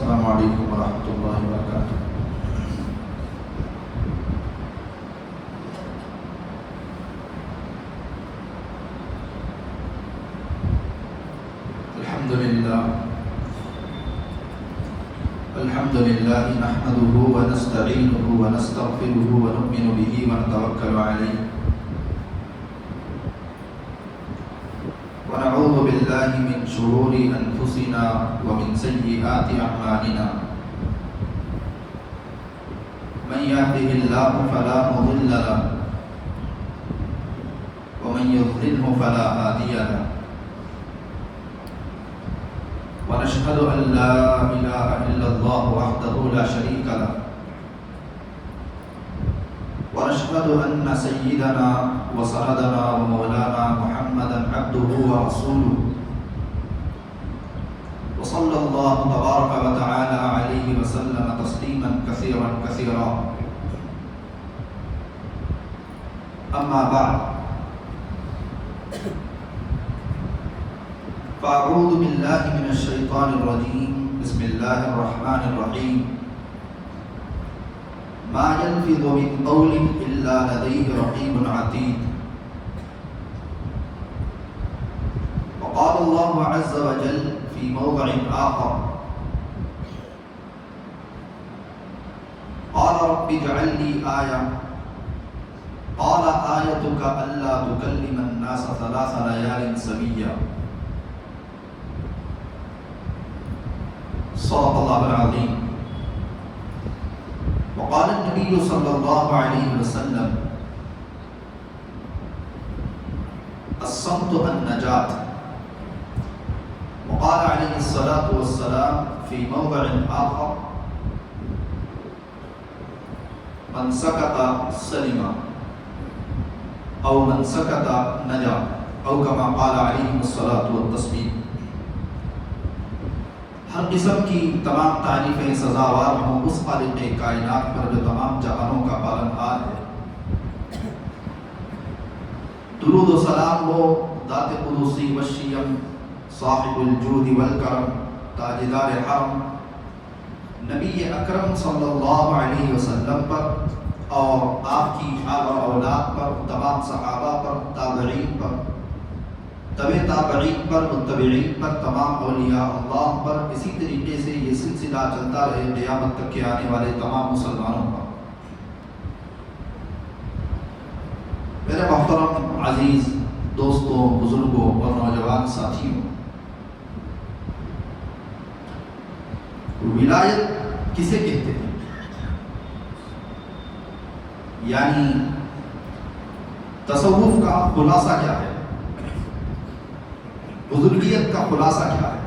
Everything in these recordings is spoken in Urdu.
السلام علیکم ورحمۃ اللہ وبرکاتہ۔ الحمد للہ نحمده ونستعینه ونستغفره ونؤمن به ونتوکل علیہ ونعوذ باللہ من شرور انفسنا ومن سیئات اعمالنا من يهده الله فلا مضل له ومن يضلله فلا هادي له ونشهد أن لا إله إلا الله وحده لا شريك له ونشهد أن سيدنا وسندنا ومولانا محمدا عبده ورسوله وصلى الله تبارك وتعالى عليه وسلم تسليما كثيرا كثيرا أما بعد فأعوذ بالله من الشيطان الرجيم بسم الله الرحمن الرحيم ما يلفظ من قول إلا لديه رقيب عتيد وقال الله عز وجل في موضع آخر قال رب اجعل لي آية قال آيتك ألا تكلم الناس 3 ليال سويا صدق اللہ العظیم۔ وقال النبي صلی اللہ علیہ وسلم الصمت النجاة وقال علیہ الصلاة والسلام في موضع آخر من سکت سلم او من سکت نجا او كما قال علیہ الصلاة والتسلیم۔ ہر قسم کی تمام تعریفیں سزاوار ہوں اس خالق کائنات پر جو تمام جہانوں کا پالنہار ہے۔ درود و سلام ہو ذات قدوسی وشیم صاحب الجود والکرم تاجدار حرم نبی اکرم صلی اللہ علیہ وسلم پر اور آپ کی آل و اولاد پر، تمام صحابہ پر، تابعین پر، تبع تابعین پر، متبعین پر، تمام اولیاء اللہ پر، اسی طریقے سے یہ سلسلہ چلتا رہے قیامت تک کے آنے والے تمام مسلمانوں پر۔ میرے محترم عزیز دوستوں، بزرگوں اور نوجوان ساتھیوں، ولایت کسے کہتے ہیں؟ یعنی تصوف کا خلاصہ کیا ہے؟ بزرگیت کا خلاصہ کیا ہے؟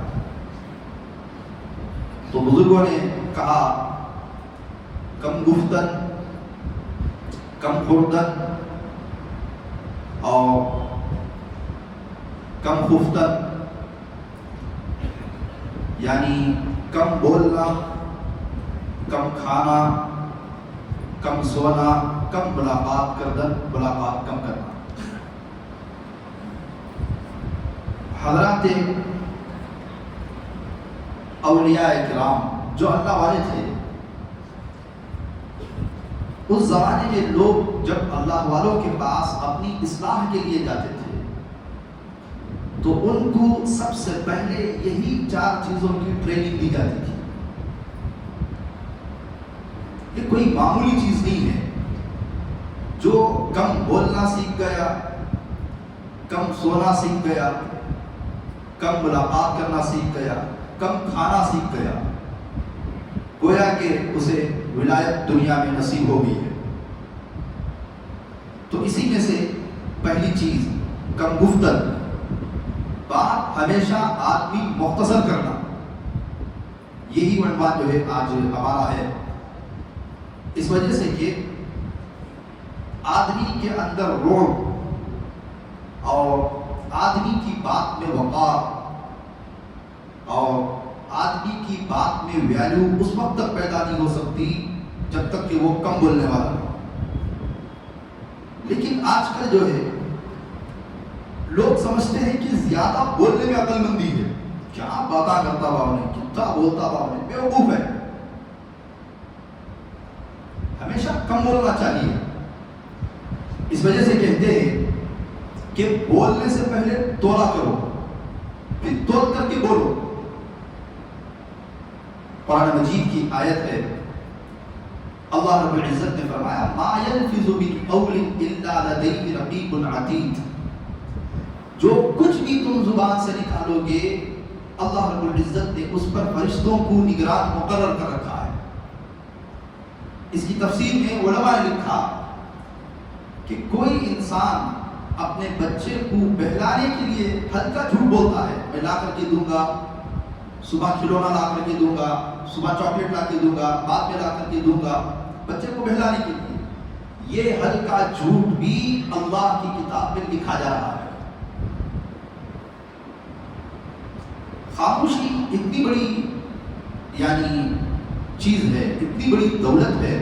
تو بزرگوں نے کہا کم گفتن، کم خوردن اور کم خفتن، یعنی کم بولنا، کم کھانا، کم سونا، کم ملاقات کم کرنا۔ حضرات اولیاء کرام جو اللہ والے تھے، اس زمانے میں لوگ جب اللہ والوں کے پاس اپنی اصلاح کے لیے جاتے تھے تو ان کو سب سے پہلے یہی 4 چیزوں کی ٹریننگ دی جاتی تھی۔ یہ کوئی معمولی چیز نہیں ہے۔ جو کم بولنا سیکھ گیا، کم سونا سیکھ گیا، کم ملاقات کرنا سیکھ گیا، کم کھانا سیکھ گیا، گویا کہ اسے ولایت دنیا میں نصیب ہو گئی ہے۔ تو اسی میں سے پہلی چیز کم گفتن، بات ہمیشہ آدمی مختصر کرنا، یہی عنوان جو ہے آج ہمارا ہے۔ اس وجہ سے کہ آدمی کے اندر روح اور آدمی کی بات میں وقار اور آدمی کی بات میں ویلیو اس وقت تک پیدا نہیں ہو سکتی جب تک کہ وہ کم بولنے والا ہو۔ لیکن آج کل جو ہے لوگ سمجھتے ہیں کہ زیادہ بولنے میں عقل مندی ہے، کیا باتیں کرتا ہوا انہیں، کتنا بولتا ہوا انہیں، بیوقوف ہے. ہمیشہ کم بولنا چاہیے. اس وجہ سے کہتے ہیں کہ بولنے سے پہلے تولا کرو، پھر تول کر کے بولو. قرآن مجید کی آیت ہے، اللہ رب العزت نے فرمایا ما يلفظ من قول الا لديه رقیب عتید. جو کچھ بھی تم زبان سے نکالو گے اللہ رب العزت نے اس پر فرشتوں کو نگران مقرر کر رکھا ہے. اس کی تفسیر میں علماء نے لکھا کہ کوئی انسان اپنے بچے کو بہلانے کے لیے ہلکا جھوٹ بولتا ہے، میں لا کر کے دوں گا، صبح کھلونا لا کر کے دوں گا، صبح چاکلیٹ لا کے دوں گا، بعد میں لا کر کے دوں گا، بچے کو بہلانے کے لیے. یہ ہلکا جھوٹ بھی اللہ کی کتاب میں لکھا جا رہا ہے. خاموشی اتنی بڑی یعنی چیز ہے، اتنی بڑی دولت ہے.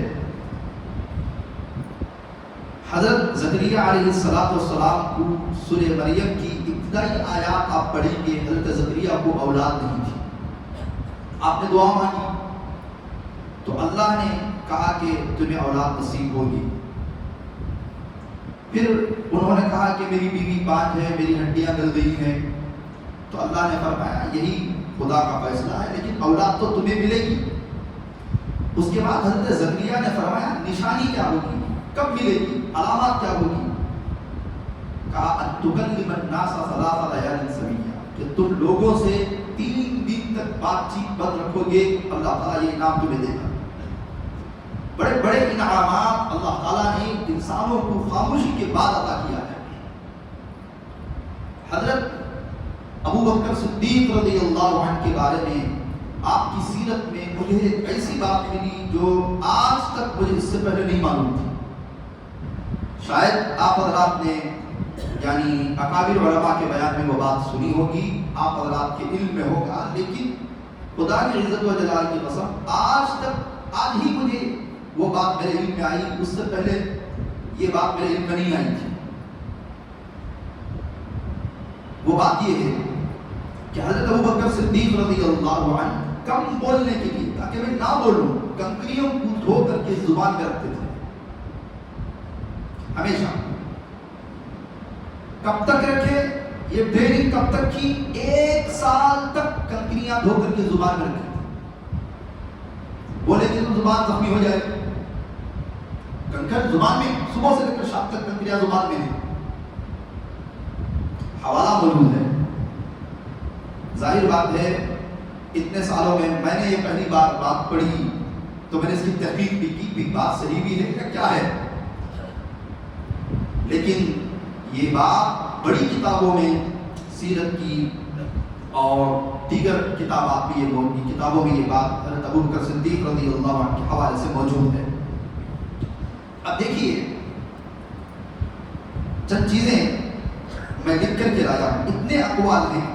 حضرت زکریا علیہ السلام کو سورہ مریم کی ابتدائی آیات آپ پڑھیں گے، حضرت زکریا کو اولاد نہیں تھی. آپ نے دعا مانگی تو اللہ نے کہا کہ تمہیں اولاد نصیب ہوگی. پھر انہوں نے کہا کہ میری بیوی 5 ہے، میری ہڈیاں گل گئی ہیں. تو اللہ نے فرمایا یہی خدا کا فیصلہ ہے، لیکن اولاد تو تمہیں ملے گی. اس کے بعد حضرت زکریا نے فرمایا نشانی کیا ہوگی، کب ملے گی، علامات کیا ہوگی. کہا اتکلم الناس 3 لیال سویا، کہ تم لوگوں سے 3 دن تک بات چیت بند رکھو گے، اللہ تعالیٰ یہ انعام تمہیں دے گا. بڑے بڑے انعامات اللہ تعالیٰ نے انسانوں کو خاموشی کے بعد عطا کیا ہے. حضرت ابو بکر صدیق رضی اللہ عنہ کے بارے میں آپ کی سیرت میں مجھے ایک ایسی بات ملی جو آج تک مجھے اس سے پہلے نہیں معلوم تھی. شاید آپ حضرات نے یعنی اکابر علماء کے بیان میں وہ بات سنی ہوگی، آپ حضرات کے علم میں ہوگا، لیکن خدا کی عزت و جلال کی قسم آج ہی مجھے وہ بات میرے علم میں آئی. اس سے پہلے یہ بات میرے علم میں نہیں آئی تھی. وہ بات یہ ہے کہ حضرت ابو بکر صدیق رضی اللہ عنہ کم بولنے کے لیے تاکہ میں نہ بولوں کنکریوں کو دھو کر کے زبان میں رکھتے تھے ہمیشہ. کب تک رکھے یہ ٹریننگ، کب تک کی؟ 1 سال تک کنکریاں دھو کر کے زبان میں رکھے. بولے کہ تو زبان زخمی ہو جائے. کنکر زبان میں صبح سے لے کر شام تک کنکریاں زبان میں ہیں. حوالہ موجود ہے. ظاہر بات ہے اتنے سالوں میں نے یہ پہلی بار بات پڑھی تو میں نے اس کی تحقیق بھی کی، بھی بات صحیح بھی ہے کہ کیا ہے. لیکن یہ بات بڑی کتابوں میں سیرت کی اور دیگر کتابات بھی کتابوں میں یہ بات حضرت ابو بکر صدیق رضی اللہ عنہ کے حوالے سے موجود ہے. اب دیکھیے چند چیزیں میں لکھ کر کے لایا ہوں. اتنے اقوال ہیں،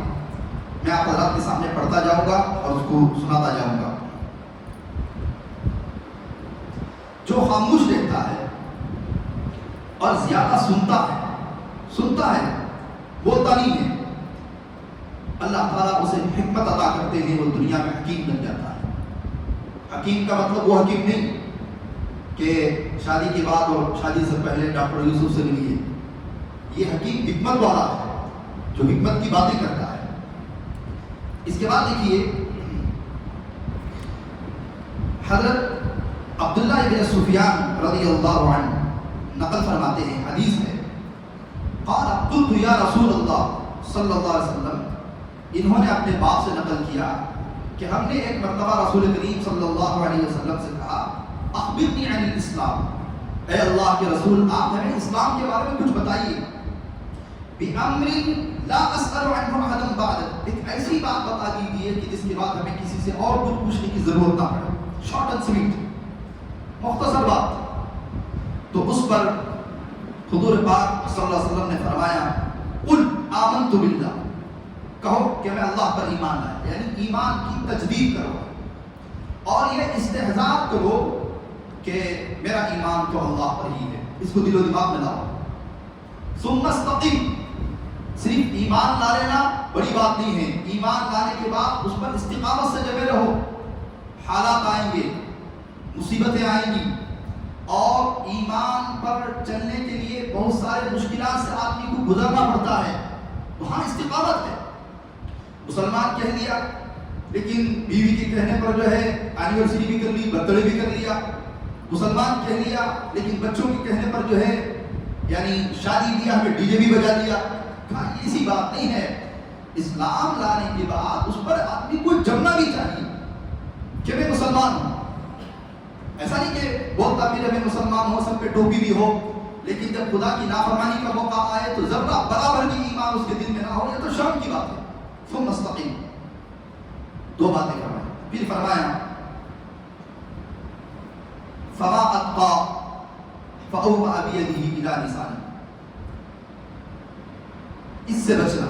میں آپ حضرات کے سامنے پڑھتا جاؤں گا اور اس کو سناتا جاؤں گا. جو خاموش رہتا ہے اور زیادہ سنتا ہے بولتا نہیں ہے، اللہ تعالیٰ اسے حکمت عطا کرتے ہیں، وہ دنیا میں حکیم بن جاتا ہے. حکیم کا مطلب وہ حکیم نہیں کہ شادی کے بعد اور شادی سے پہلے ڈاکٹر یوسف سے ملیے. یہ حکیم حکمت والا ہے جو حکمت کی باتیں کرتا ہے. اس کے بعد دیکھیے حضرت عبداللہ ابن سفیان رضی اللہ عنہ نقل فرماتے ہیں، حدیث ہے، قال قلت یا رسول اللہ صلی اللہ علیہ وسلم، انہوں نے اپنے باپ سے نقل کیا کہ ہم نے ایک مرتبہ رسول کریم صلی اللہ علیہ وسلم سے کہا اخبرنی عن الاسلام، اے اللہ کے رسول آپ ہمیں اسلام کے بارے میں کچھ بتائیے. بِأَمْرٍ لَا أَسْأَلُ عَنْهُ أَحَدًا بَعْدَكَ، ایک ایسی بات بتا دیجیے کہ جس کے بعد ہمیں کسی سے اور کچھ پوچھنے کی ضرورت نہ پڑے. شارٹ اینڈ سویٹ، مختصر بات. تو اس پر حضور پاک صلی اللہ علیہ وسلم نے فرمایا قل آمنت باللہ، کہو کہ میں اللہ پر ایمان لایا، یعنی ایمان کی تجدید کرو اور یہ استحضار کرو کہ میرا ایمان تو اللہ پر ہی ہے، اس کو دل و دماغ میں لاؤ. ثم استقیم، صرف ایمان لا لینا بڑی بات نہیں ہے، ایمان لانے کے بعد اس پر استقامت سے جمے رہو. حالات آئیں گے، مصیبتیں آئیں گی، اور ایمان پر چلنے کے لیے بہت سارے مشکلات سے آدمی کو گزرنا پڑتا ہے. وہاں استقامت ہے. مسلمان کہہ دیا لیکن بیوی کے کہنے پر جو ہے اینیورسری بھی کر لی، برتھ ڈے بھی کر لیا. مسلمان کہہ لیا لیکن بچوں کے کہنے پر جو ہے یعنی شادی بیاہ میں ڈی جے بھی بجا دیا. کہا ایسی بات نہیں ہے. اسلام لانے کے بعد اس پر آدمی کو جمنا بھی چاہیے کہ میں مسلمان ہوں. ایسا نہیں کہ بولتا بھی میں مسلمان ہوں، سب پہ ٹوپی بھی ہو، لیکن جب خدا کی نافرمانی کا موقع آئے تو ذرہ برابر بھی ایمان اس کے دل میں نہ ہو، یہ تو شرم کی بات ہے. ثم استقیم. دو باتیں فرمائیں. پھر فرمایا فما اتقى فأومأ بيده إلى لسانه. اس سے بچنا.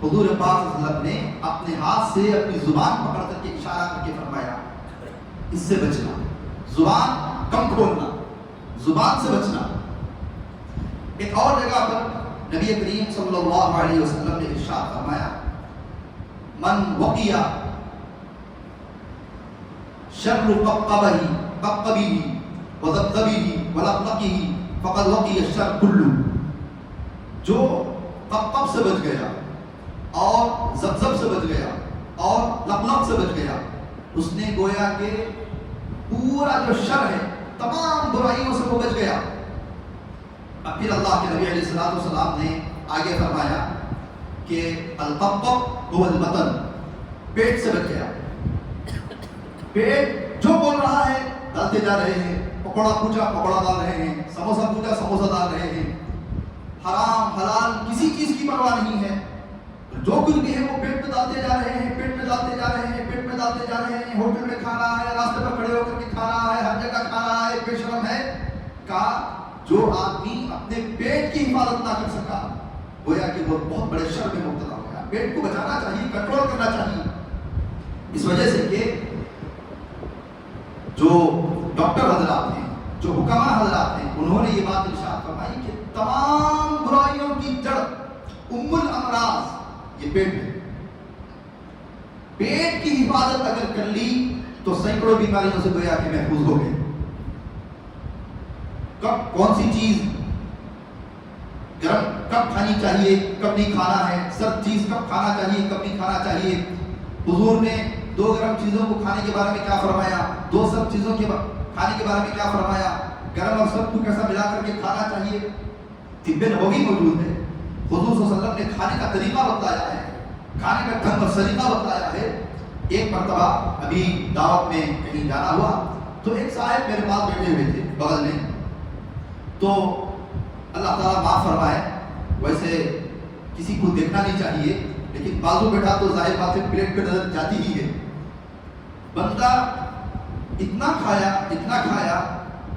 حضور پاک صلی اللہ علیہ وسلم نے اپنے ہاتھ سے اپنی زبان پکڑ کر کے اشارہ کر کے فرمایا اس سے بچنا. زبان کم کھولنا، زبان سے بچنا. ایک اور جگہ پر نبی کریم صلی اللہ علیہ وسلم نے ارشاد فرمایا من وقی شر قبقبہ وذبذبہ ولقلقہ فقد وقی الشر کلہ. جو قبقب سے بچ گیا اور زبزب سے بچ گیا اور لقلق سے بچ گیا، اس نے گویا کہ پورا جو شر ہے تمام برائیوں سے وہ بچ گیا. اب پھر اللہ کے نبی علیہ الصلوۃ والسلام نے آگے فرمایا کہ القبقب هو البطن. پیٹ سے بچ گیا. پیٹ جو بول رہا ہے ڈالتے جا رہے ہیں، پکوڑا پوچھا پکوڑا ڈال رہے ہیں، سموسہ پوچھا سموسہ ڈال رہے ہیں. حرام حلال کسی چیز کی پرواہ نہیں ہے. جو کچھ بھی ہے وہ پیٹ میں ڈالتے جا رہے ہیں، پیٹ میں ڈالتے جا رہے ہیں، پیٹ میں ڈالتے جا رہے ہیں. ہوٹل میں کھا رہا ہے، راستے پر کھڑے ہو کر کے کھا رہا ہے، ہر جگہ کھا رہا ہے. بے شرم ہے. کہا جو آدمی اپنے پیٹ کی حفاظت نہ کر سکا گویا کہ وہ بہت بڑے شر میں مبتلا ہو گیا. پیٹ کو بچانا چاہیے، کنٹرول کرنا چاہیے. اس وجہ سے کہ جو ڈاکٹر حضرات ہیں، جو حکماء حضرات ہیں، انہوں نے یہ بات ارشاد فرمائی کہ تمام برائیوں کی جڑ الامراض یہ پیٹ ہے. پیٹ کی حفاظت اگر کر لی تو سینکڑوں بیماریوں سے گویا کہ محفوظ ہو گئے. کب کون سی چیز گرم کب کھانی چاہیے کب نہیں کھانا ہے، سرد چیز کب کھانا چاہیے کب نہیں کھانا چاہیے. حضور نے دو گرم چیزوں کو کھانے کے بارے میں کیا فرمایا، دو سرد چیزوں کے کھانے کے بارے میں کیا فرمایا، گرم اور سرد کو کیسا ملا کر کے کھانا چاہیے. طب نبوی موجود ہے. حضور صلی اللہ علیہ وسلم نے کھانے کا طریقہ بتایا ہے، کھانے کا ڈھنگ اور سلیقہ بتایا ہے. ایک مرتبہ ابھی دعوت میں کہیں جانا ہوا تو ایک صاحب میرے پاس بیٹھے ہوئے تھے بغل میں. تو اللہ تعالیٰ معاف فرمائے، ویسے کسی کو دیکھنا نہیں چاہیے لیکن بازو بیٹھا تو ظاہر بات ہے پلیٹ پہ نظر جاتی ہی ہے. بندہ اتنا کھایا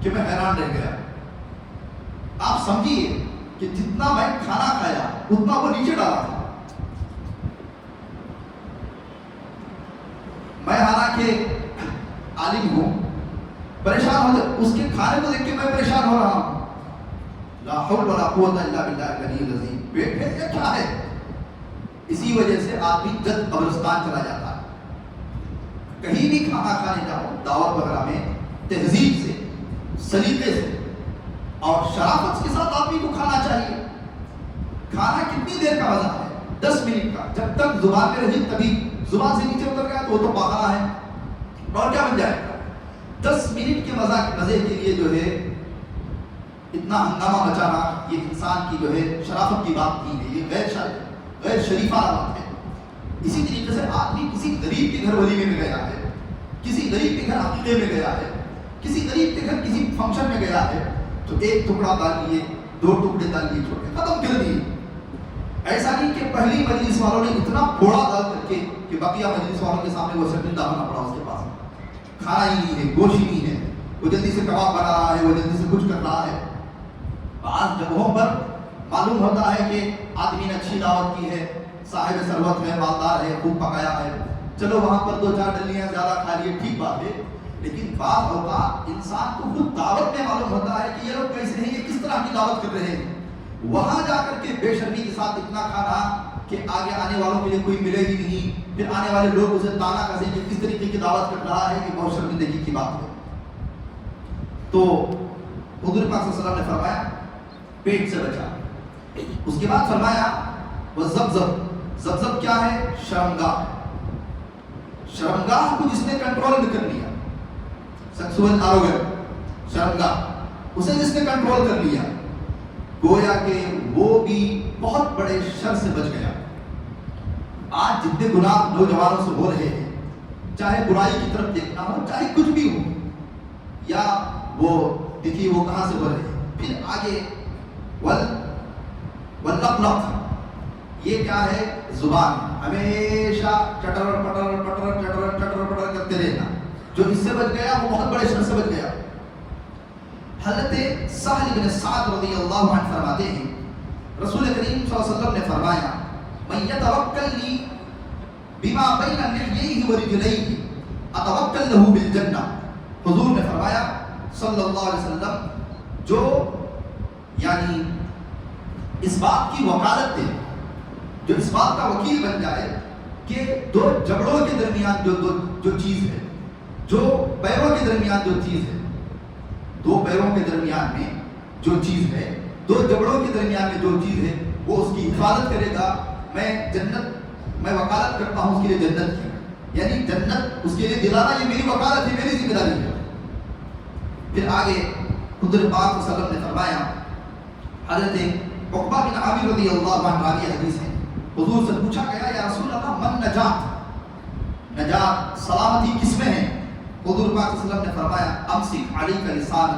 کہ میں حیران رہ گیا. آپ سمجھیے کہ جتنا میں کھانا کھایا اتنا وہ نیچے ڈالا تھا. میں حالانکہ عالم ہوں، پریشان ہو جائے اس کے کھانے کو دیکھ کے میں پریشان ہو رہا ہوں. لا حول ولا قوت الا باللہ العلی العظیم. پیٹ ہے یا کیا ہے؟ اسی وجہ سے آدمی جد قبرستان چلا جاتا ہے. کہیں بھی کھانا کھانے جاؤ دعوت وغیرہ میں تہذیب سے، سلیقے سے اور شرافت کے ساتھ آدمی کو کھانا چاہیے. کھانا کتنی دیر کا مزہ ہے؟ 10 منٹ کا. جب تک زبان میں رہی تبھی زبان سے نیچے اتر گیا تو وہ تو پاخانہ ہے اور کیا بن جائے گا. 10 منٹ کے مزے کے لیے جو ہے اتنا ہنگامہ مچانا یہ انسان کی جو ہے شرافت کی بات نہیں ہے، یہ غیر شریفانہ بات ہے. اسی طریقے سے آدمی کسی غریب کے گھر ولیمے میں گیا ہے، کسی غریب کے گھر عقیقے میں گیا ہے، کسی غریب کے گھر کسی فنکشن میں گیا ہے تو ایک ٹکڑا ڈال لیے، 2 ٹکڑے ڈال لیے، چھوڑ کے ختم کر دیے. ایسا نہیں کہ پہلی مجلس والوں نے اتنا پھوڑا ڈال کر کے کہ بقیہ مجلس والوں کے سامنے وہ شرمندہ ہونا پڑا. اس کے پاس کھانا ہی نہیں ہے، گوشت ہی نہیں ہے، وہ جلدی سے کباب بنا رہا ہے، وہ جلدی سے کچھ کر رہا ہے. بعض جگہوں پر معلوم ہوتا ہے کہ آدمی نے اچھی دعوت کی ہے، صاحب ثروت ہے، مالدار ہے، خوب پکایا ہے، چلو وہاں پر 2-4 ڈلیاں زیادہ کھا لیے، ٹھیک بات ہے. لیکن بعض اوقات انسان کو خود دعوت میں معلوم ہوتا ہے کہ یہ لوگ کیسے ہیں، یہ کس طرح کی دعوت کر رہے ہیں. وہاں جا کر کے بے شرمی کے ساتھ اتنا کھانا کہ آگے آنے والوں کے لیے کوئی ملے ہی نہیں، پھر آنے والے لوگ اسے تانا کسیں کہ کس طریقے کی دعوت کر رہا ہے، کہ بہت شرمندگی کی بات ہے۔ تو حضور پاک صلی اللہ علیہ وسلم نے فرمایا پیٹ سے بچا۔ اس کے بعد فرمایا وہ زبزب کیا ہے؟ شرمگاہ۔ شرمگاہ کو جس نے کنٹرول کر لیا، سیکسول آروگن شرمگاہ، اسے جس نے کنٹرول کر لیا، گویا کہ وہ بھی بہت بڑے شر سے بچ گیا۔ آج جتنے گناہ نوجوانوں سے ہو رہے ہیں، چاہے برائی کی طرف دیکھنا ہو، چاہے کچھ بھی ہو، یا وہ دیکھیے وہ کہاں سے ہو رہے ہیں۔ پھر آگے واللقلق، یہ کیا ہے؟ زبان، ہمیشہ چٹر پٹر پٹر چٹر چٹر پٹر کرتے رہنا۔ جو اس سے بچ گیا وہ بہت بڑے شر سے بچ گیا۔ حضرت سہل بن سعد رضی اللہ عنہ فرماتے ہیں رسول کریم صلی اللہ علیہ وسلم نے فرمایا من یتوکل لی بما بین لحییہ ورجلیہ اتوکل لہ بالجنہ۔ حضور نے فرمایا صلی اللہ علیہ وسلم جو یعنی اس بات کی وکالت دے، جو اس بات کا وکیل بن جائے کہ دو جبڑوں کے درمیان جو چیز ہے، جو پیروں کے درمیان جو چیز ہے، دو پیروں کے درمیان میں جو چیز ہے، دو جبڑوں کے درمیان میں جو چیز ہے، وہ اس کی حفاظت کرے گا، میں وکالت کرتا ہوں اس کے لیے جنت کی، یعنی جنت اس کے لیے دلانا یہ میری وکالت ہے، میری ذمہ داری ہے۔ پھر آگے حضور پاک صلی اللہ علیہ وسلم نے فرمایا، حضرت عقبہ بن عامر رضی اللہ عنہ راوی حدیث ہے، حضور سے پوچھا گیا یا رسول اللہ من نجات، نجات سلامتی کس میں ہے؟ حضور پاک صلی اللہ علیہ وسلم نے فرمایا امسک علیک لسان،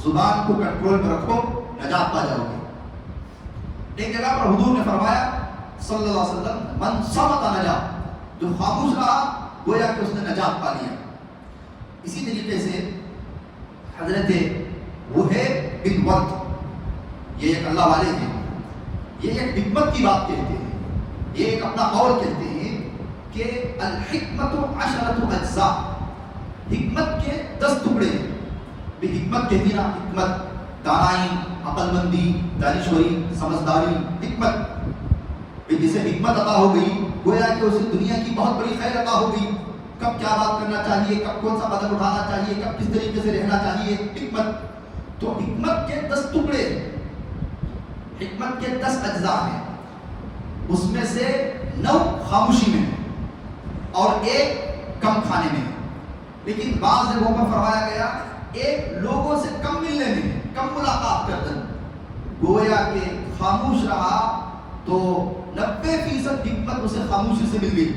زبان کو کنٹرول میں رکھو، نجات پا جاؤ گے۔ ایک جگہ پر حضور نے فرمایا صلی اللہ علیہ وسلم من صمت نجا، جو خاموش رہا گویا کہ اس نے نجات پا لیا۔ اسی طریقے سے حضرت وہیب بن ورد، یہ ایک اللہ والے ہیں، یہ ایک حکمت کی بات کہتے ہیں، یہ ایک اپنا قول کہتے ہیں کہ الحکمت عشرۃ اجزاء، حکمت کے 10 ٹکڑے ہیں۔ بھی حکمت کہتی نا، حکمت دانائی، عقل مندی، دانشوری، سمجھداری، حکمت، جسے حکمت عطا ہو گئی گویا کہ اسے دنیا کی بہت بڑی خیر عطا ہو گئی، کب کیا بات کرنا چاہیے، کب کون سا قدم اٹھانا چاہیے، کب کس طریقے سے رہنا چاہیے، حکمت۔ تو حکمت کے 10 ٹکڑے، حکمت کے 10 اجزاء ہیں، اس میں سے 9 خاموشی میں ہے اور 1 کم کھانے میں ہے۔ لیکن بعض جگہوں پر فرمایا گیا 1 لوگوں سے کم ملنے میں ہے، کم ملاقات کرنا، گویا کہ خاموش رہا تو 90% حکمت اسے خاموشی سے مل گئی،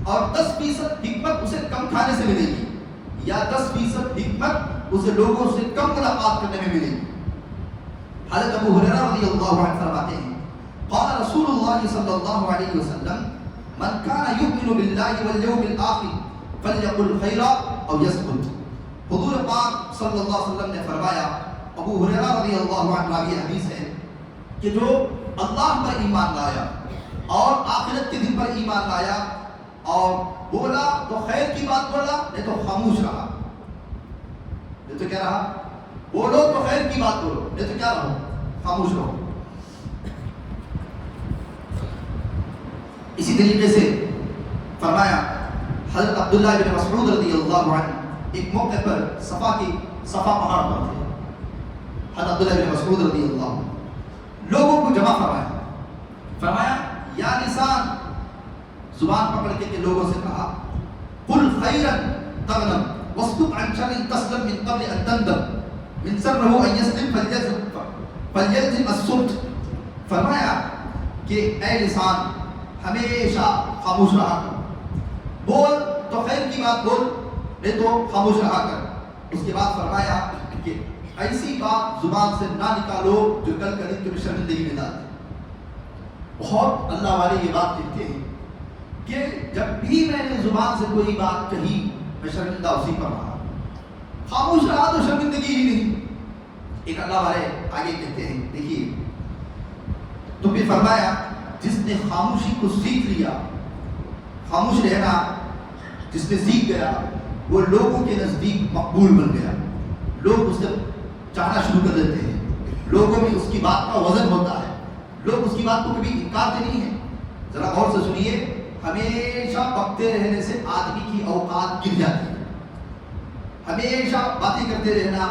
اور 10% حکمت اسے کم کھانے سے ملے گی، یا 10% حکمت اسے لوگوں سے کم ملاقات کرنے میں ملے گی۔ حضرت ابو ہریرہ رضی اللہ عنہ فرماتے ہیں قال رسول اللہ صلی اللہ علیہ وسلم من کان یؤمن باللہ والیوم الآخر فلیقل خیرا او یسکت۔ حضور پاک صلی اللہ علیہ وسلم نے فرمایا، ابو ہریرہ رضی اللہ عنہ راوی حدیث ہے، کہ جو اللہ پر ایمان لایا اور آخرت کے دن پر ایمان لایا اور بولا تو خیر کی بات بولا، نہیں تو خاموش رہا، نہیں تو کیا رہا؟ بولو تو خیر کی بات بولو، نہیں تو کیا رہو؟ خاموش رہو۔ اسی طریقے سے فرمایا حضرت عبداللہ بن مسعود رضی اللہ عنہ ایک موقع پر صفا پہاڑ پر تھے، حضرت عبداللہ بن مسعود رضی اللہ عنہ لوگوں کو جمع فرمایا یا لسان، زبان پکڑ کے لوگوں سے کہا قل خیرا تغنم واسکت عن شر تسلم من قبل ان تندم من سره ان يسلم فليلزم الصمت۔ فرمایا کہ اے لسان ہمیشہ خاموش رہا کر، بول تو خیر کی بات بول، نہیں تو خاموش رہا کر۔ اس کے بعد فرمایا کہ ایسی بات زبان سے نہ نکالو جو کل کا دن تمہیں شرمندگی میں ڈال دے۔ بہت اللہ والے یہ بات کہتے ہیں کہ جب بھی میں نے زبان سے کوئی بات کہی میں شرمندہ اسی پر رہا، خاموش رہا تو شرمندگی ہی نہیں۔ ایک اللہ والے آگے کہتے ہیں، دیکھیے تو پھر فرمایا جس نے خاموشی کو سیکھ لیا، خاموش رہنا جس نے سیکھ گیا وہ لوگوں کے نزدیک مقبول بن گیا، لوگ اس سے چاہنا شروع کر دیتے ہیں، لوگوں میں اس کی بات کا وزن ہوتا ہے، لوگ اس کی بات کو کبھی انکارتے نہیں ہیں۔ ذرا غور سے سنیے، ہمیشہ بکتے رہنے سے آدمی کی اوقات گر جاتی ہے، ہمیشہ باتیں کرتے رہنا،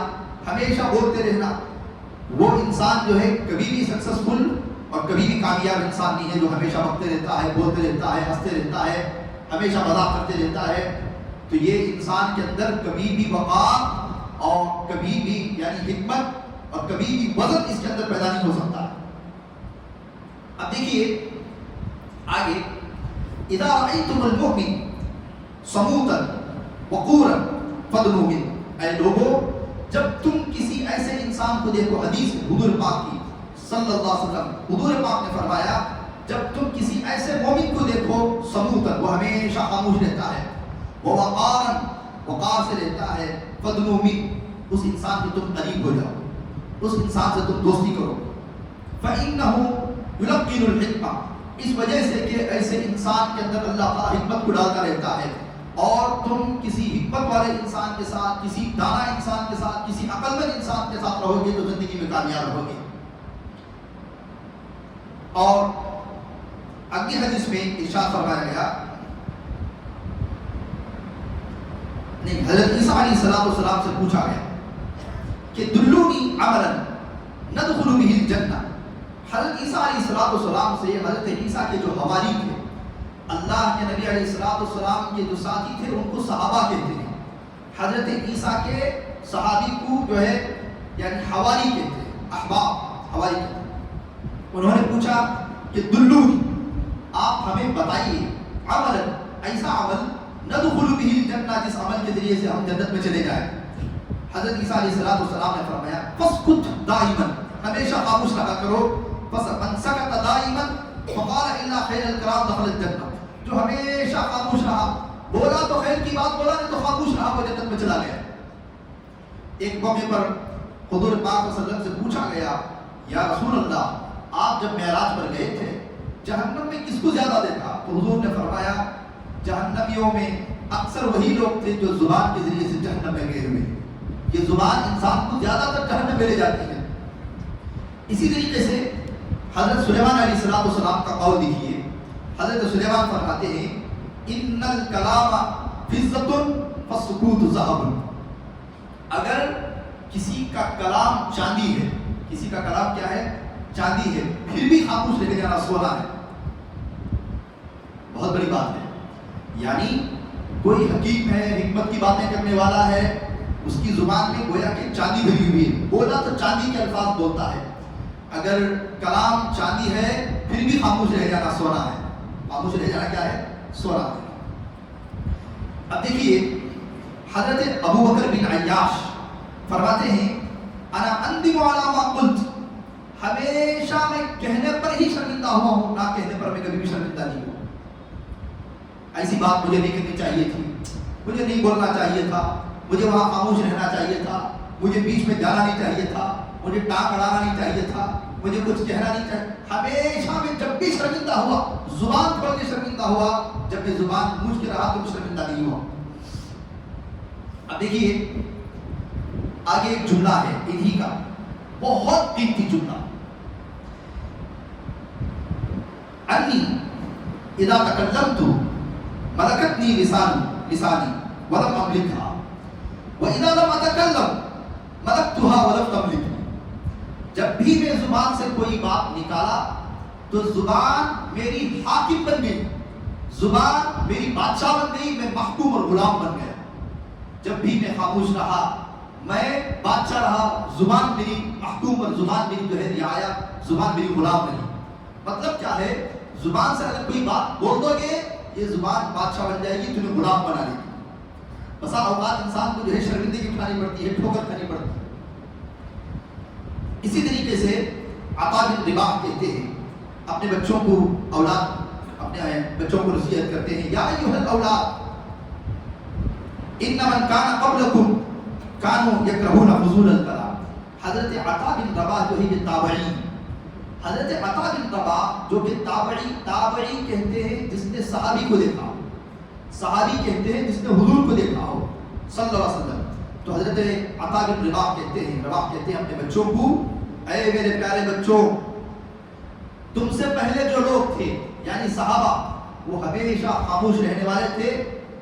ہمیشہ بولتے رہنا، وہ انسان جو ہے کبھی بھی سکسیسفل اور کبھی بھی کامیاب انسان نہیں ہے جو ہمیشہ بکتے رہتا ہے، بولتے رہتا ہے، ہنستے رہتا ہے، ہمیشہ مذاق کرتے رہتا ہے۔ تو یہ انسان کے اندر کبھی بھی وقار اور کبھی بھی یعنی حکمت اور کبھی بھی وزن اس کے اندر پیدا نہیں ہو سکتا۔ اب دیکھیے آگے، اذا رأيتم المؤمن صموتا وقورا فادنوا منه، اے لوگوں جب تم کسی ایسے انسان کو دیکھو، حدیث حضور پاک کی صلی اللہ علیہ وسلم، حضور پاک نے فرمایا جب تم کسی ایسے مومن کو دیکھو صموتا، وہ ہمیشہ خاموش رہتا ہے، وہ وقارا، وقار سے رہتا ہے، فادنوا منه، اس انسان سے تم قریب ہو جاؤ، اس انسان سے تم دوستی کرو، فإنه يلقن الحکمہ، اس وجہ سے کہ ایسے انسان کے اندر اللہ تعالیٰ حکمت کو ڈالتا رہتا ہے، اور تم کسی حکمت والے انسان کے ساتھ، کسی دانا انسان کے ساتھ، کسی عقل مند انسان کے ساتھ رہو گے تو زندگی میں کامیاب رہو گے۔ اور اگلی حدیث میں ارشاد فرمایا گیا، نہیں، حضرت عیسیٰ علیہ السلام سے پوچھا گیا کہ دلونی عملا ندخل به الجنہ۔ حضرت عیسیٰ علیہ السلام سے حضرت عیسیٰ کے جو حواری تھے، اللہ کے نبی علیہ السلام کے جو ساتھی تھے ان کو صحابہ کہتے ہیں، حضرت عیسیٰ کے صحابی کو جو ہے یعنی حواری کہتے ہیں، احباب حواری کہتے ہیں۔ انہوں نے پوچھا کہ دلونی، آپ ہمیں بتائیے، عمل، ایسا عمل ندخل به الجنہ جس عمل کے ذریعے سے ہم جنت میں چلے جائیں۔ حضرت عیسیٰ علیہ السلام نے فرمایا فاسکت دائما، ہمیشہ خاموش رہا کرو، فمن سکت دائما فقال الا خیر الکلام دخل الجنہ، جو ہمیشہ خاموش رہا، بولا تو خیر کی بات بولا، نہیں تو خاموش رہا، وہ جنت میں چلا گیا۔ ایک موقع پر حضور پاک صلی اللہ علیہ وسلم سے پوچھا گیا، یا رسول اللہ آپ جب معراج پر گئے تھے جہنم میں کس کو زیادہ دیکھا؟ تو حضور نے فرمایا جہنمیوں میں اکثر وہی لوگ تھے جو زبان کے ذریعے سے جہنم میں گئے ہوئے، یہ زبان انسان کو زیادہ تر جہنم میں لے جاتی ہے۔ اسی طریقے سے حضرت سلیمان علیہ السلام کا قول دیکھیے، حضرت سلیمان فرماتے ہیں ان الکلام فضۃ فالسکوت ذهب، اگر کسی کا کلام چاندی ہے، کسی کا کلام کیا ہے؟ چاندی ہے، پھر بھی خاموش رہ جانا سونا ہے، بہت بڑی بات ہے۔ یعنی کوئی حکیم ہے، حکمت کی باتیں کرنے والا ہے، اس کی زبان میں گویا کہ چاندی بھری ہوئی ہے، بولا تو چاندی کے الفاظ بولتا ہے، اگر کلام چاندی ہے پھر بھی خاموش رہ جانا سونا ہے، خاموش رہ جانا کیا ہے؟ سونا ہے۔ اب دیکھیے حضرت ابو بکر بن عیاش فرماتے ہیں انا اندم علی ما قلت، ہمیشہ میں کہنے پر ہی شرمندہ ہوا ہوں، نہ کہنے پر میں کبھی بھی شرمندہ نہیں ہوں۔ ایسی بات مجھے نہیں کرنی چاہیے تھی، مجھے نہیں بولنا چاہیے تھا، مجھے وہاں خاموش رہنا چاہیے تھا، مجھے بیچ میں جانا نہیں چاہیے تھا، مجھے ٹانگ اڑانا نہیں چاہیے تھا، مجھے کچھ کہنا نہیں چاہیے۔ ہمیشہ میں جب بھی شرمندہ ہوا، زبان کھول کے شرمندہ ہوا، جب میں زبان گونج کے رہا تو شرمندہ نہیں ہوا۔ اب دیکھیے آگے ایک جملہ ہے انہی کا، بہت قیمتی جملہ، انی اذا تکلمت ملکتنی لسانی ولم املکها واذا لم اتکلم ملکتها ولم تملکنی، جب بھی میں زبان سے کوئی بات نکالا تو زبان میری حاکم بن گئی، زبان میری بادشاہ بن گئی، میں محکوم اور غلام بن گیا۔ جب بھی میں خاموش رہا میں بادشاہ رہا، زبان میری محکوم اور زبان میری جو ہے رعایا، زبان میری غلام نہیں۔ مطلب کیا ہے؟ زبان سے اگر کوئی بات بول دو گے یہ زبان بادشاہ بن جائے گی، تمہیں غلام بنا لے گی۔ بسا اوقات انسان کو جو ہے شرمندگی اٹھانی پڑتی ہے، ٹھوکر کھانی پڑتی ہے۔ اسی طریقے سے عطا بن رباح کہتے ہیں، اپنے بچوں کو اپنے بچوں کو نصیحت کرتے ہیں، یا ایھا الاولاد ان من کان قبلکم کانوا یکرہون فضول الکلام۔ حضرت عطا بن رباح جو ہے تابعی، حضرت عطا بن رباح جو کہ تابعی کہتے ہیں جس نے صحابی کو دیکھا ہو، صحابی کہتے ہیں جس نے حضور کو دیکھا ہو صلی اللہ علیہ وسلم۔ تو حضرت عطا بن رباح کہتے ہیں اپنے بچوں کو اے میرے پیارے بچوں، تم سے پہلے جو لوگ تھے یعنی صحابہ، وہ ہمیشہ خاموش رہنے والے تھے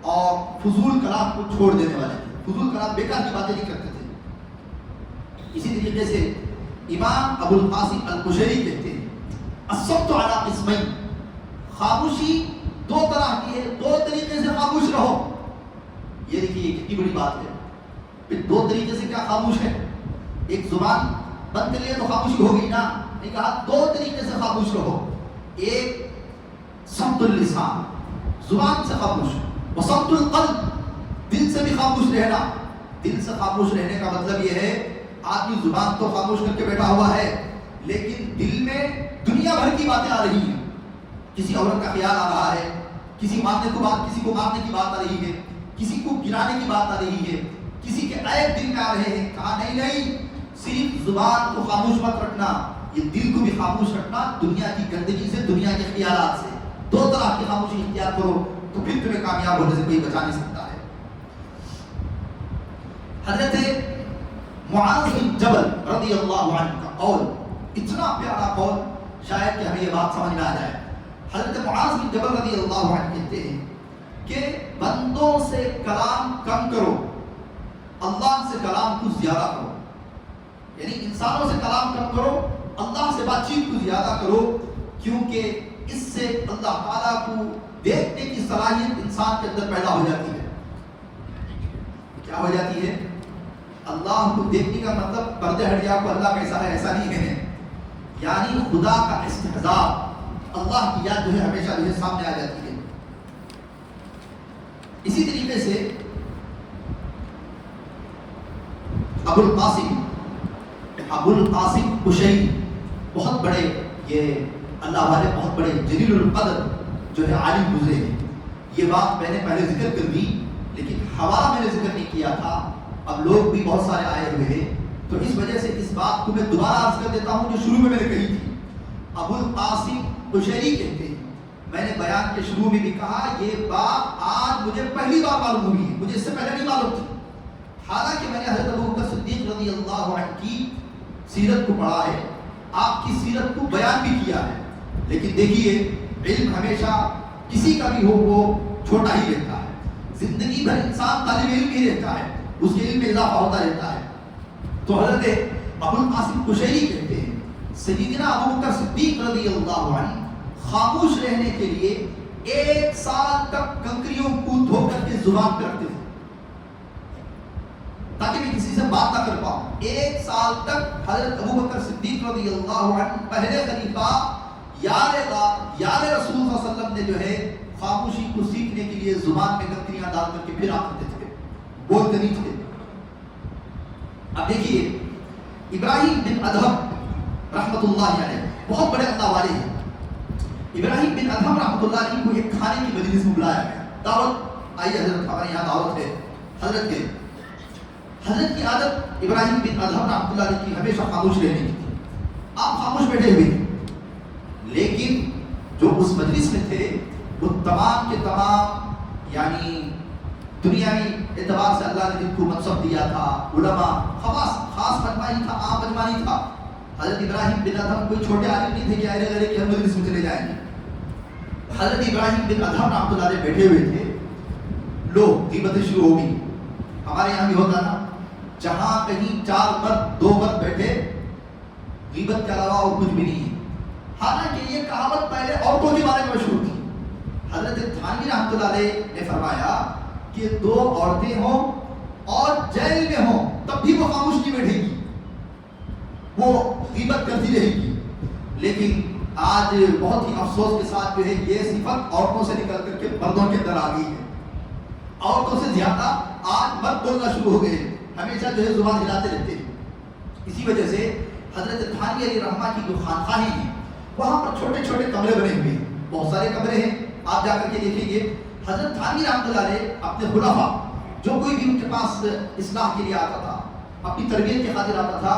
اور فضول کلام کو چھوڑ دینے والے تھے، فضول کلام بیکار کی باتیں نہیں کرتے تھے۔ اسی طریقے سے امام ابو القاسم القشیری کہتے ہیں الصمت علی قسمین، خاموشی دو طرح کی ہے، دو طریقے سے خاموش رہو۔ یہ دیکھیے کتنی بڑی بات ہے، پھر دو طریقے سے کیا خاموش ہے؟ ایک زبان بند کر لیے تو خاموشی ہوگی نا، نہیں کہا دو طریقے سے خاموش رہو۔ ایک صمت اللسان، زبان سے خاموش، وصمت القلب، دل سے بھی خاموش رہنا۔ دل سے خاموش رہنے کا مطلب یہ ہے آدمی زبان تو خاموش کر کے بیٹھا ہوا ہے لیکن دل میں دنیا بھر کی باتیں آ رہی ہیں، کسی عورت کا خیال آ رہا ہے، کسی کو مارنے کی بات آ رہی ہے، کسی کو گرانے کی بات آ رہی ہے، کسی کے عیب دل میں آ رہے ہیں۔ کہا نہیں، صرف زبان کو خاموش مت رکھنا، یہ دل کو بھی خاموش رکھنا، دنیا کی گندگی سے، دنیا کے خیالات سے۔ دو طرح کی خاموشی اختیار کرو تو پھر تمہیں کامیاب ہونے سے کوئی بچا نہیں سکتا ہے۔ حضرت معاذ بن جبل رضی اللہ عنہ کا قول اتنا پیارا قول، شاید کہ ہمیں یہ بات سمجھ میں آ جائے۔ حضرت معاذ بن جبل رضی اللہ عنہ کہتے ہیں کہ بندوں سے کلام کم کرو، اللہ سے کلام کو زیادہ کرو، یعنی انسانوں سے کلام کم کرو، اللہ سے بات چیت کو زیادہ کرو، کیونکہ اس سے اللہ تعالیٰ کو دیکھنے کی صلاحیت انسان کے اندر پیدا ہو جاتی ہے۔ کیا ہو جاتی ہے؟ اللہ کو دیکھنے کا مطلب پردے ہٹ جا کو اللہ کیسا ہے ایسا نہیں ہے، یعنی خدا کا استحضاء، اللہ کی یاد جو ہے ہمیشہ جو ہے سامنے آ جاتی ہے۔ اسی طریقے سے ابو القاسم قشیری بہت بڑے، یہ اللہ والے بہت بڑے جلیل القدر جو ہے عالم گزرے ہیں۔ یہ بات میں نے پہلے ذکر کر دی لیکن حوالہ میں نے ذکر نہیں کیا تھا، اب لوگ بھی بہت سارے آئے ہوئے ہیں تو اس وجہ سے اس بات کو میں دوبارہ عرض کر دیتا ہوں جو شروع میں نے کہی تھی۔ ابو القاسم قشیری کہتے ہیں، میں نے بیان کے شروع میں بھی کہا یہ بات آج مجھے پہلی بار معلوم ہوئی ہے، مجھے اس سے پہلے نہیں معلوم تھی، حالانکہ میں نے حضرت ابوبکر صدیق رضی اللہ عنہ کی سیرت کو پڑھا ہے، آپ کی سیرت کو بیان بھی کیا ہے، لیکن دیکھیے علم ہمیشہ کسی کا بھی ہو وہ چھوٹا ہی رہتا ہے، زندگی بھر انسان طالب علم ہی رہتا ہے، اس کے علم میں اضافہ ہوتا رہتا ہے۔ تو حضرت ابو القاسم قشیری کہتے ہیں سیدنا ابوبکر صدیق رضی اللہ عنہ خاموش رہنے کے لیے 1 سال تک کنکریوں کو دھو کر کے زبان پہ رکھتے تھے تاکہ میں کسی سے بات نہ کر پاؤں۔ 1 سال تک حضرت ابوبکر صدیق رضی اللہ عنہ پہلے خلیفہ یار رسول صلی اللہ علیہ وسلم نے جو ہے خاموشی کو سیکھنے کے لیے زبان میں کنکریاں ڈال کر کے پھر آتے تھے، بولتے نہیں تھے۔ اب دیکھیے ابراہیم بن ادھم رحمۃ اللہ علیہ بہت بڑے اللہ والے ہیں۔ ابراہیم بن ادھم رحمۃ اللہ علیہ کو ایک کھانے کی مجلس میں بلایا گیا، دعوت آئی، حضرت ہمارے یہاں دعوت ہے، حضرت کی عادت ابراہیم بن ادھم رحمۃ اللہ علیہ کی ہمیشہ خاموش رہنے کی تھی، آپ خاموش بیٹھے ہوئے تھے، لیکن جو اس مجلس میں تھے وہ تمام کے تمام یعنی دنیاوی اعتبار سے اللہ نے جن کو منصب دیا تھا، علماء، خاص مجمع ہی تھا، عام مجمع نہیں تھا۔ حضرت ابراہیم بن ادھم کوئی چھوٹے عالم نہیں تھے کہ آئے گئے کہ ہم مجلس میں چلے جائیں گے۔ حضرت ابراہیم بن ادھم رحمۃ اللہ علیہ بیٹھے ہوئے تھے، لوگ غیبتیں شروع ہو گئی، ہمارے یہاں بھی ہوتا نا، جہاں کہیں 4 مرد 2 مرد بیٹھے غیبت کے علاوہ اور کچھ بھی نہیں ہے، حالانکہ یہ کہاوت پہلے عورتوں کے بارے میں مشہور تھی۔ حضرت تھانوی رحمۃ اللہ علیہ نے فرمایا کہ 2 عورتیں ہوں اور جیل میں ہوں تب بھی وہ خاموش نہیں بیٹھے گی، وہ غیبت کرتی رہے گی، لیکن آج بہت ہی افسوس کے ساتھ جو ہے یہ صفت عورتوں سے نکل کر کے مردوں کے اندر آ گئی ہے، عورتوں سے زیادہ آج مرد بولنا شروع ہو گئے، ہمیشہ جو ہے زبان ہلاتے رہتے ہیں۔ اسی وجہ سے حضرت تھانوی علیہ رحمہ کی جو خانقاہیں ہیں وہاں پر چھوٹے چھوٹے کمرے بنے ہوئے ہیں، بہت سارے کمرے ہیں، آپ جا کر کے دیکھیں گے۔ حضرت تھانوی رحمۃ اللہ علیہ اپنے خلفاء جو کوئی بھی ان کے پاس اصلاح کے لیے آتا تھا، اپنی تربیت کے خاطر آتا تھا،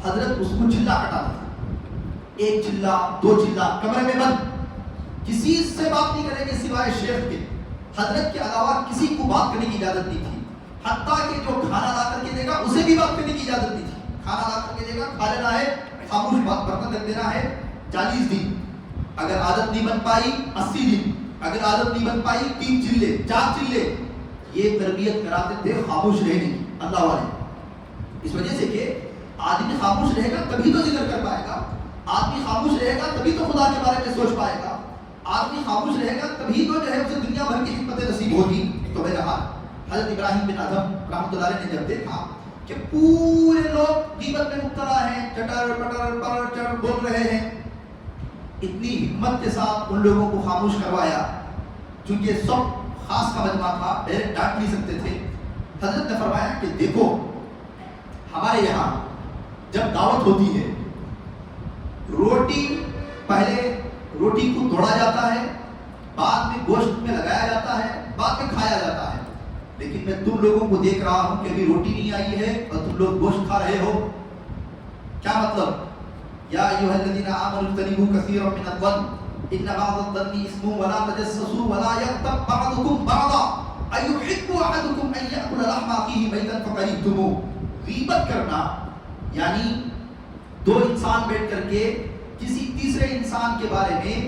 حضرت اس کو چلہ کٹاتا تھا، 1 چلہ 2 چلہ، کمرے میں بند، کسی سے بات نہیں کریں گے سوائے شیخ کے، حضرت کے علاوہ کسی کو بات کرنے کی اجازت نہیں تھی، حتیٰ کہ جو کھانا لا کر کے دے گا اسے بھی بات کرنے کی اجازت نہیں تھی، کھانا لا کر کے دے گا، کھا لینا ہے خاموش برتن رکھ دینا ہے 40 دن. اگر عادت نہیں بن پائی 80 دن. اگر عادت نہیں بن پائی 3 چلے 4 چلے. یہ تربیت کراتے تھے خاموش رہنے کی اللہ والے. اس وجہ سے کہ آدمی خاموش رہے گا تبھی تو ذکر کر پائے گا. آدمی خاموش رہے گا تبھی تو خدا کے بارے میں سوچ پائے گا. آدمی خاموش رہے گا تبھی تو جو ہے اسے دنیا بھر کی حکمت نصیب ہوگی. تو بہرحال حضرت ابراہیم بن ادھم رحمۃ اللہ علیہ نے جب دیکھا کہ پورے لوگ غیبت میں مبتلا ہیں, چٹر پٹر پر چڑ بول رہے ہیں, اتنی حکمت کے ساتھ ان لوگوں کو خاموش کروایا. چونکہ سب خاص کا مجمع تھا, ڈائریکٹ ڈانٹ نہیں سکتے تھے. حضرت نے فرمایا کہ دیکھو ہمارے یہاں جب دعوت ہوتی ہے روٹی پہلے روٹی کو توڑا جاتا ہے, بعد میں گوشت میں لگایا جاتا ہے, بعد میں کھایا جاتا ہے. لیکن میں تم لوگوں کو دیکھ رہا ہوں کہ ابھی روٹی نہیں آئی ہے اور تم لوگ گوشت کھا رہے ہو. کیا مطلب؟ یا ایھا الذین آمنوا اجتنبوا کثیرا من الظن ان بعض الظن اسم ولا تجسسوا ولا یغتب بعضکم بعضا ایحب احدکم ان یاکل لحم اخیہ میتا فکرہتموہ. غیبت کرنا یعنی دو انسان بیٹھ کر کے کسی تیسرے انسان کے بارے میں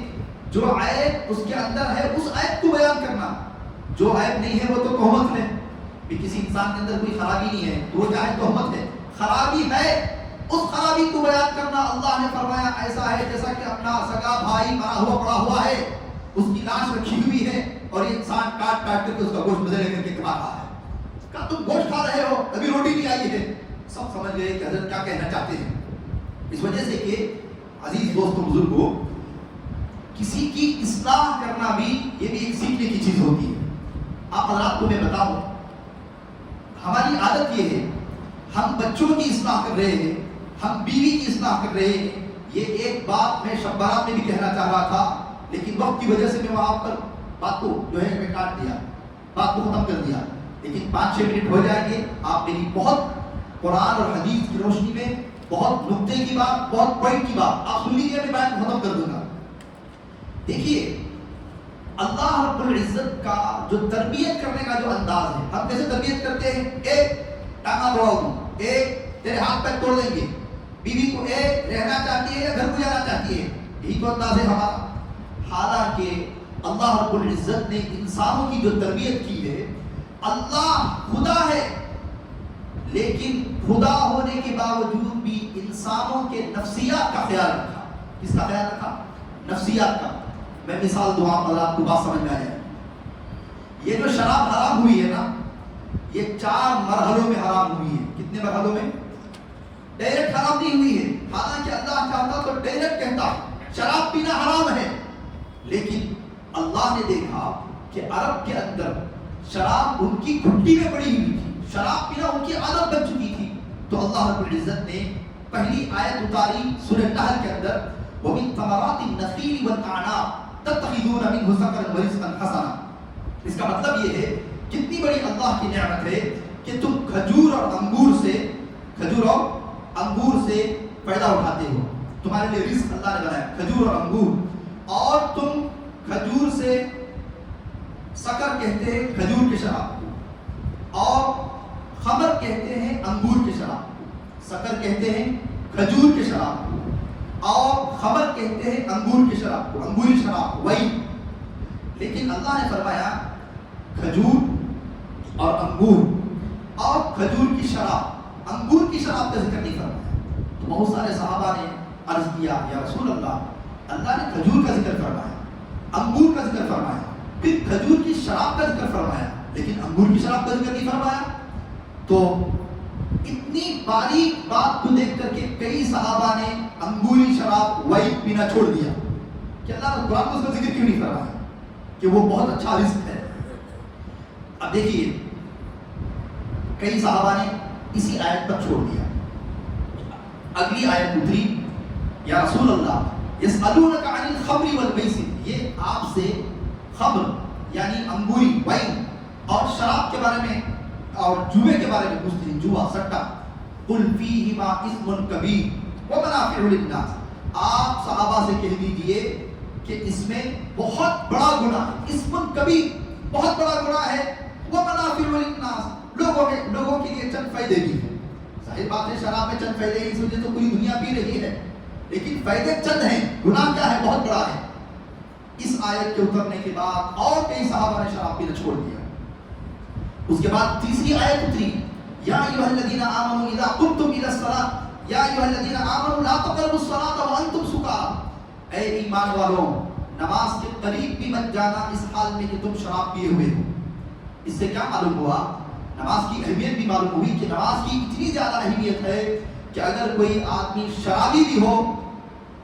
جو عیب اس کے اندر ہے اس عیب کو بیان کرنا. جو عیب نہیں ہے وہ تو تہمت ہے. کہ کسی انسان کے اندر کوئی خرابی نہیں ہے تو وہ چاہے تہمت ہے. خرابی ہے اس خرابی کو بیان کرنا. اللہ نے فرمایا ایسا ہے جیسا کہ اپنا سگا بھائی مرا ہوا پڑا ہوا ہے, اس کی لاش رکھی ہوئی ہے اور یہ انسان کاٹ کاٹ کر کے اس کا گوشت بدلے کر کے کھا رہا ہے. کہا تم گوشت کھا رہے ہو ابھی روٹی نہیں آئی ہے. سب سمجھ گئے کہ حضرت کیا کہنا چاہتے ہیں. اس وجہ سے کہ عزیز دوستوں بزرگوں, کسی کی اصلاح کرنا بھی یہ بھی ایک سیکھنے کی چیز ہوتی ہے. آپ حضرات کو میں بتاؤں, ہماری عادت یہ ہے ہم بچوں کی اصلاح کر رہے ہیں, ہم بیوی کی اصلاح کر رہے ہیں. یہ ایک بات میں شب برات میں بھی کہنا چاہ رہا تھا لیکن وقت کی وجہ سے میں وہاں پر بات کو جو ہے میں کاٹ دیا, بات کو ختم کر دیا. لیکن 5-6 منٹ ہو جائیں گے, آپ میری بہت قرآن اور حدیث کی روشنی میں بہت نقطے کی بات, بہت پوائنٹ کی بات آپ سن لیجیے, میں بیان ختم کر دوں گا. دیکھیے اللہ رب العزت کا جو تربیت کرنے کا جو انداز ہے, ہم کیسے تربیت کرتے ہیں؟ ایک ٹانگا توڑا دوں, ایک تیرے ہاتھ پیر توڑ دیں گے. بیوی کو ایک رہنا چاہتی ہے یا گھر کو جانا چاہتی ہے, یہی تو انداز ہے ہمارا. حالانکہ اللہ رب العزت نے انسانوں کی جو تربیت کی ہے, اللہ خدا ہے لیکن خدا ہونے کے باوجود بھی انسانوں کے نفسیات کا خیال رکھا. کس کا خیال رکھا؟ نفسیات کا. میں مثال دوں آپ حضرات کو بات سمجھ میں آ جائے. یہ جو شراب حرام ہوئی ہے نا, یہ 4 مرحلوں میں حرام ہوئی ہے. کتنے مرحلوں میں؟ ڈائریکٹ حرام نہیں ہوئی ہے. حالانکہ اللہ چاہتا تو ڈائریکٹ کہتا شراب پینا حرام ہے, لیکن اللہ نے دیکھا کہ عرب کے اندر شراب ان کی گھٹی میں پڑی ہوئی تھی, شراب پینا ان کی عادت بن چکی تھی. تو اللہ رب العزت نے پہلی آیت اتاری سورہ نحل کے اندر, وَمِن ثَمَرَاتِ النَّخِيلِ وَالْأَعْنَابِ تَتَّخِذُونَ مِنْهُ سَكَرًا وَرِزْقًا حَسَنًا. اس کا مطلب یہ ہے کتنی بڑی اللہ کی نعمت ہے کہ تم کھجور اور انگور سے پیدا اٹھاتے ہو. تمہارے لیے رزق اللہ نے بنایا کھجور اور انگور, اور تم کھجور سے سکر کہتے ہیں کھجور کی شراب, اور خمر کہتے ہیں انگور کی شراب. سکر کہتے ہیں کھجور کی شراب اور خمر کہتے ہیں انگور کی شراب, انگوری شراب وہی. لیکن اللہ نے فرمایا کھجور اور انگور اور کھجور کی شراب, انگور کی شراب کا ذکر نہیں فرمایا. تو بہت سارے صحابہ نے عرض کیا یا رسول اللہ, اللہ نے کھجور کا ذکر فرمایا, انگور کا ذکر فرمایا, پھر کھجور کی شراب کا ذکر فرمایا, لیکن انگور کی شراب کا ذکر نہیں فرمایا. تو اتنی باریک بات کو دیکھ کر کے کئی صحابہ نے انگوری شراب وائٹ پینا چھوڑ دیا کہ اللہ نے قرآن میں اس کا ذکر کیوں نہیں فرمایا کہ وہ بہت اچھا رزق ہے. اب دیکھیے کئی صحابہ نے اسی آیت پر چھوڑ دیا. اگلی آیت اتری, یا رسول اللہ یسألونک عن الخمر والمیسر, یہ آپ سے خمر یعنی انگوری وائن اور شراب کے بارے میں اور جوئے کے بارے میں پوچھتے ہیں, جوا سٹا. قل فیہما اسم کبیر ومنافع للناس, آپ صحابہ سے کہہ دیجئے کہ اس میں بہت بڑا گناہ ہے, اسم کبیر بہت بڑا گناہ ہے, ومنافع للناس لوگوں کے لیے چند فائدے بھی ہیں. ظاہر بات ہے شراب میں چند فائدے ہیں, اس وجہ تو پوری دنیا پی رہی ہے, لیکن فائدے چند ہیں، گناہ کیا ہے؟ بہت بڑا ہے۔ اس آیت کے اترنے کے بعد اور کئی صحابہ نے شراب پینا چھوڑ دیا۔ اس کے بعد تیسری آیت اتری، یا ایھا الذین آمنوا اذا قمتم الی الصلاۃ یا ایھا الذین آمنوا لا تقربوا الصلاۃ وانتم سکارى، اے ایمان والوں نماز کے قریب بھی مت جانا اس حال میں کہ تم شراب پیے ہوئے ہو۔ اس سے کیا معلوم ہوا؟ نماز کی اہمیت بھی معلوم ہوئی کہ نماز کی اتنی زیادہ اہمیت ہے کہ اگر کوئی آدمی شرابی بھی ہو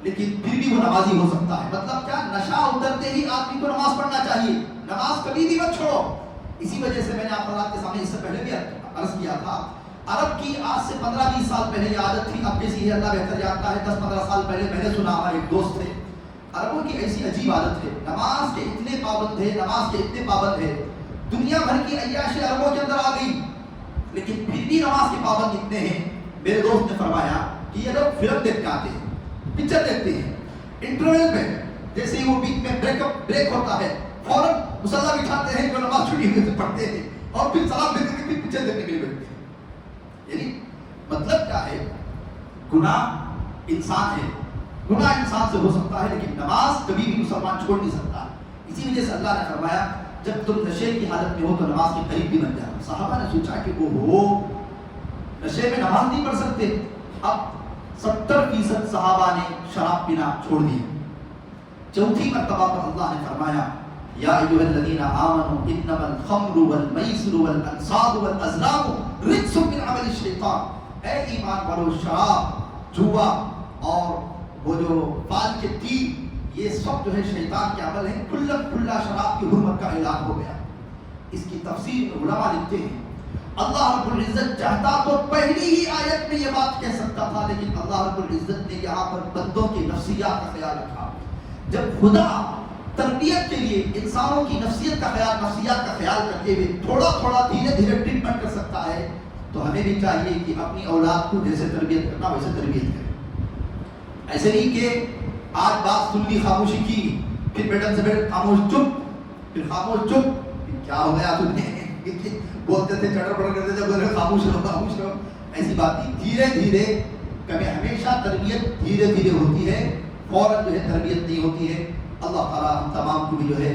لیکن پھر بھی وہ نمازی ہو سکتا ہے۔ مطلب کیا؟ نشہ اترتے ہی آدمی کو نماز پڑھنا چاہیے، نماز کبھی بھی مت چھوڑو۔ اسی وجہ سے میں نے آپ حضرات کے سامنے اس سے پہلے بھی عرض کیا تھا، عرب کی آج سے 15-20 سال پہلے یہ عادت تھی، اب کیسی ہے اللہ بہتر جانتا ہے۔ 10-15 سال پہلے میں نے سنا، ہمارے ایک دوست تھے، عربوں کی ایسی عجیب عادت ہے، نماز کے اتنے پابند ہے، نماز کے اتنے پابند ہے، دنیا بھر کی عیاشی عربوں کے اندر آ گئی، لیکن پھر بھی نماز کے پابند اتنے ہیں۔ میرے دوست نے فرمایا کہ یہ لوگ فلم دیکھ کے آتے ہیں، پکچر دیکھتے ہیں، انٹرول میں جیسے ہی وہ بیچ میں بریک ہوتا ہے فوراً مصلی بٹھاتے ہیں، جو نماز چھٹی ہوئی سے پڑھتے ہیں اور پھر سلام دیتے ہیں، پھر پکچر دیکھنے کے لیے بیٹھتے ہیں۔ یعنی مطلب کیا ہے؟ گناہ انسان ہے، گناہ انسان سے ہو سکتا ہے لیکن نماز کبھی بھی مسلمان چھوڑ نہیں سکتا۔ اسی وجہ سے اللہ نے فرمایا جب تم نشے کی حالت میں ہو تو نماز کے قریب بھی مت جانا۔ صحابہ نے سوچا کہ وہ نشے میں نماز نہیں پڑھ سکتے۔ اب 70% صحابہ نے شراب پینا چھوڑ دیا۔ چوتھی مرتبہ پر اللہ نے فرمایا یا ایھا الذین آمنوا انما الخمر والمیسر والانصاب والازلام رجس من عمل الشیطان، اے ایمان والو شراب، جوا اور وہ جو فال کے تیر، یہ سب جو ہے شیطان کے عمل ہیں۔ کھلا شراب کی حرمت کا اعلان ہو گیا۔ اس کی تفسیر علماء لکھتے ہیں اللہ رب العزت چاہتا تو پہلی ہی آیت میں یہ بات کہہ سکتا تھا، لیکن اللہ رب العزت نے یہاں پر بندوں کی نفسیات کا خیال رکھا۔ جب خدا تربیت کے لیے انسانوں کی نفسیات کا خیال کرتے ہوئے تھوڑا دھیرے ٹریٹمنٹ کر سکتا ہے، تو ہمیں بھی چاہیے کہ اپنی اولاد کو جیسے تربیت کرنا ویسے تربیت کریں۔ ایسے نہیں کہ آج بات سن لی، خاموشی کی، پھر میڈم سے بیٹھ خاموش چپ، پھر خاموش چپ، کیا ہو گیا تمہیں بولتے تھے، چٹر پٹر کرتے تھے، بولے خاموش رہو۔ ایسی بات نہیں، دھیرے کبھی ہمیشہ تربیت دھیرے ہوتی ہے، فوراً جو ہے تربیت نہیں ہوتی ہے۔ اللہ تعالیٰ ہم تمام کو بھی جو ہے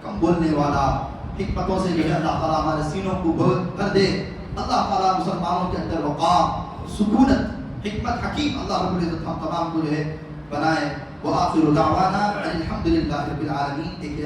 کم بولنے والا، حکمتوں سے جو ہے اللہ تعالیٰ ہمارے سینوں کو بلند کر دے۔ اللہ تعالیٰ مسلمانوں کے اندر وقار، سکونت، حکمت، حکیم اللہ رب العزت ہم تمام کو جو ہے بنائے۔ وآخر دعوانا الحمد للہ رب العالمین۔